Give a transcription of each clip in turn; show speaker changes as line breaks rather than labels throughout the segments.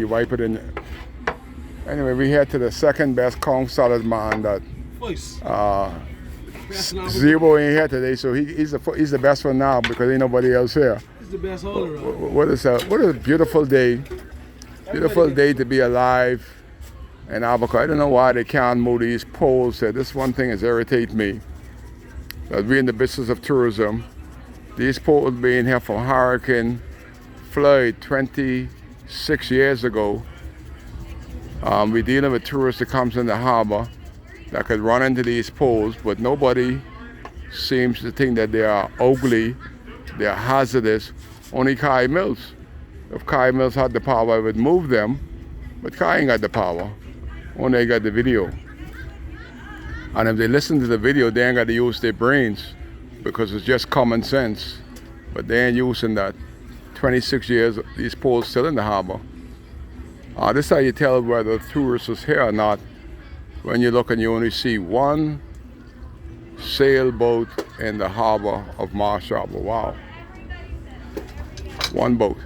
You wipe it in. Anyway, we head to the second best Kong salad man that
Voice.
Zebo ain't here today, so he's the best one now because ain't nobody else here.
He's the best all around.
What a beautiful day. Beautiful day to be alive in Albuquerque. I don't know why they can't move these poles here. This one thing has irritated me. That we're in the business of tourism. These poles being here from Hurricane Floyd 26 years ago. We're dealing with tourists that comes in the harbor that could run into these poles, but nobody seems to think that they are ugly, they are hazardous. Only Kai Mills. If Kai Mills had the power, I would move them, but Kai ain't got the power. Only they got the video. And if they listen to the video, they ain't got to use their brains because it's just common sense. But they ain't using that. 26 years, these poles still in the harbor. This is how you tell whether tourists is here or not. When you look and you only see one sailboat in the harbor of Marsh Harbor. Wow. One boat.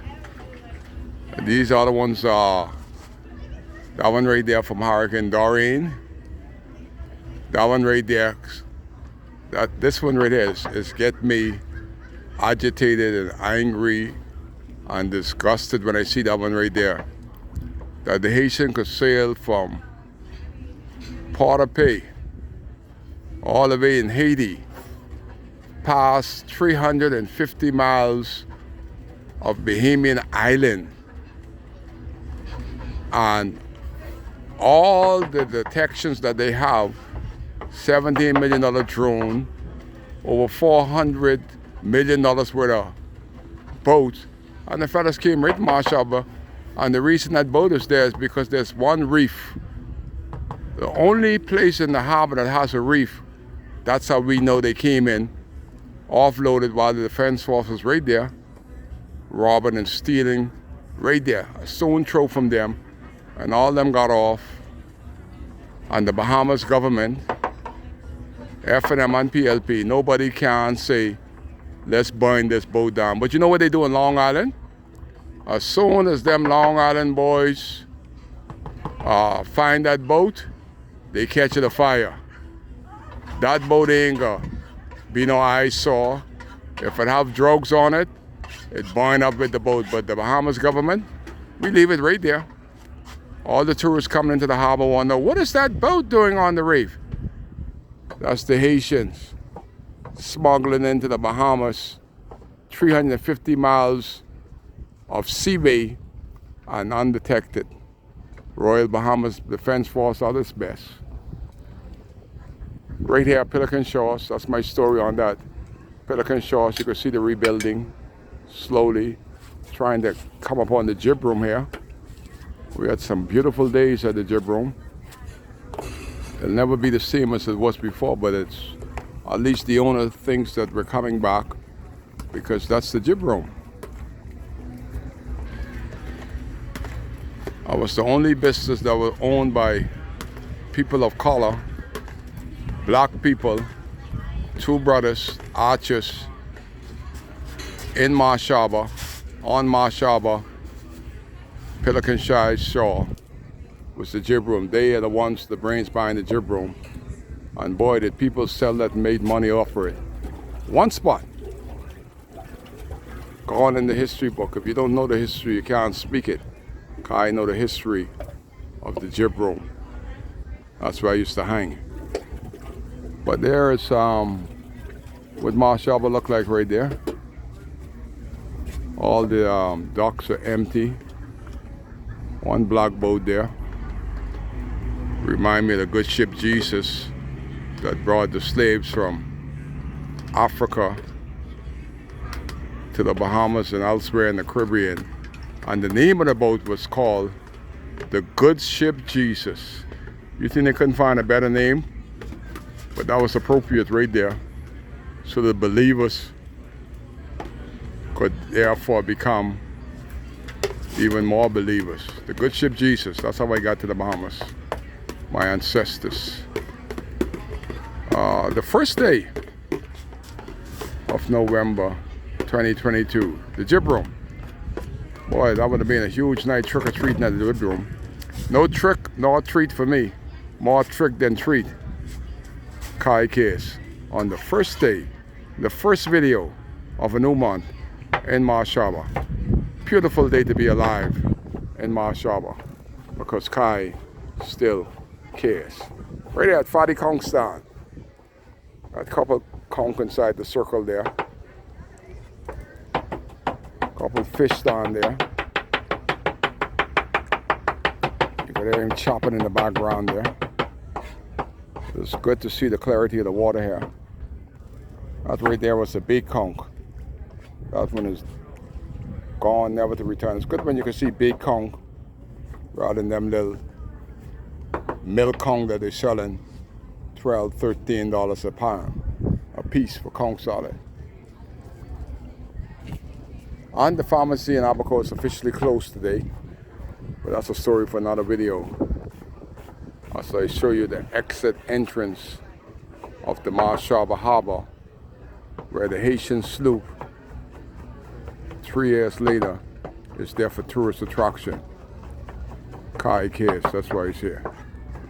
And these other ones are, that one right there from Hurricane Dorian. That one right there, this one right here is get me agitated and angry and disgusted when I see that one right there. That the Haitian could sail from Port-au-Paix all the way in Haiti, past 350 miles of Bahamian Island, and all the detections that they have, $17 million drone, over $400 million worth of boats, and the fellas came right to Marsh Harbor. And the reason that boat is there is because there's one reef. The only place in the harbor that has a reef. That's how we know they came in, offloaded while the defense force was right there, robbing and stealing right there. A stone throw from them, and all of them got off. And the Bahamas government, F&M and PLP, nobody can say, let's burn this boat down. But you know what they do in Long Island? As soon as them Long Island boys find that boat, they catch it afire. That boat ain't gonna be no eyesore. If it have drugs on it, it burn up with the boat. But the Bahamas government, we leave it right there. All the tourists coming into the harbor want to know, what is that boat doing on the reef? That's the Haitians smuggling into the Bahamas 350 miles of seabay and undetected. Royal Bahamas Defense Force are its best. Right here, Pelican Shores, that's my story on that. Pelican Shores, you can see the rebuilding slowly, trying to come upon the jib room here. We had some beautiful days at the jib room. It'll never be the same as it was before, but it's at least the owner thinks that we're coming back because that's the jib room. I was the only business that was owned by people of color, black people, two brothers, archers, in Marsh Harbor, on Marsh Harbor, Pelican Shore was the jib room. They are the ones, the brains behind the jib room. And boy, did people sell that and made money off of it. One spot. Gone in the history book. If you don't know the history, you can't speak it. I know the history of the jib room. That's where I used to hang. But there is what Marsh Harbor look like right there. All the docks are empty. One black boat there. Remind me of the good ship Jesus that brought the slaves from Africa to the Bahamas and elsewhere in the Caribbean. And the name of the boat was called the Good Ship Jesus. You think they couldn't find a better name? But that was appropriate right there. So the believers could therefore become even more believers. The Good Ship Jesus, that's how I got to the Bahamas. My ancestors. The first day of November 2022, the jib room. Boy, that would have been a huge night trick-or-treating at the Woodroom. No trick, nor treat for me. More trick than treat. Kai Case on the first day, the first video of a new month in Marsh Harbor. Beautiful day to be alive in Marsh Harbor because Kai still cares. Right there at Fadi Conch stand. A couple conch inside the circle there. Couple fish down there. You can hear him chopping in the background there. It's good to see the clarity of the water here. That right there was a big conch. That one is gone, never to return. It's good when you can see big conch rather than them little milk conch that they're selling $12, $13 a pound, a piece for conch salad. And the pharmacy in Abaco is officially closed today, but that's a story for another video. As I show you the exit entrance of the Marsh Harbor, where the Haitian sloop, 3 years later, is there for tourist attraction. Kai Case, that's why he's here.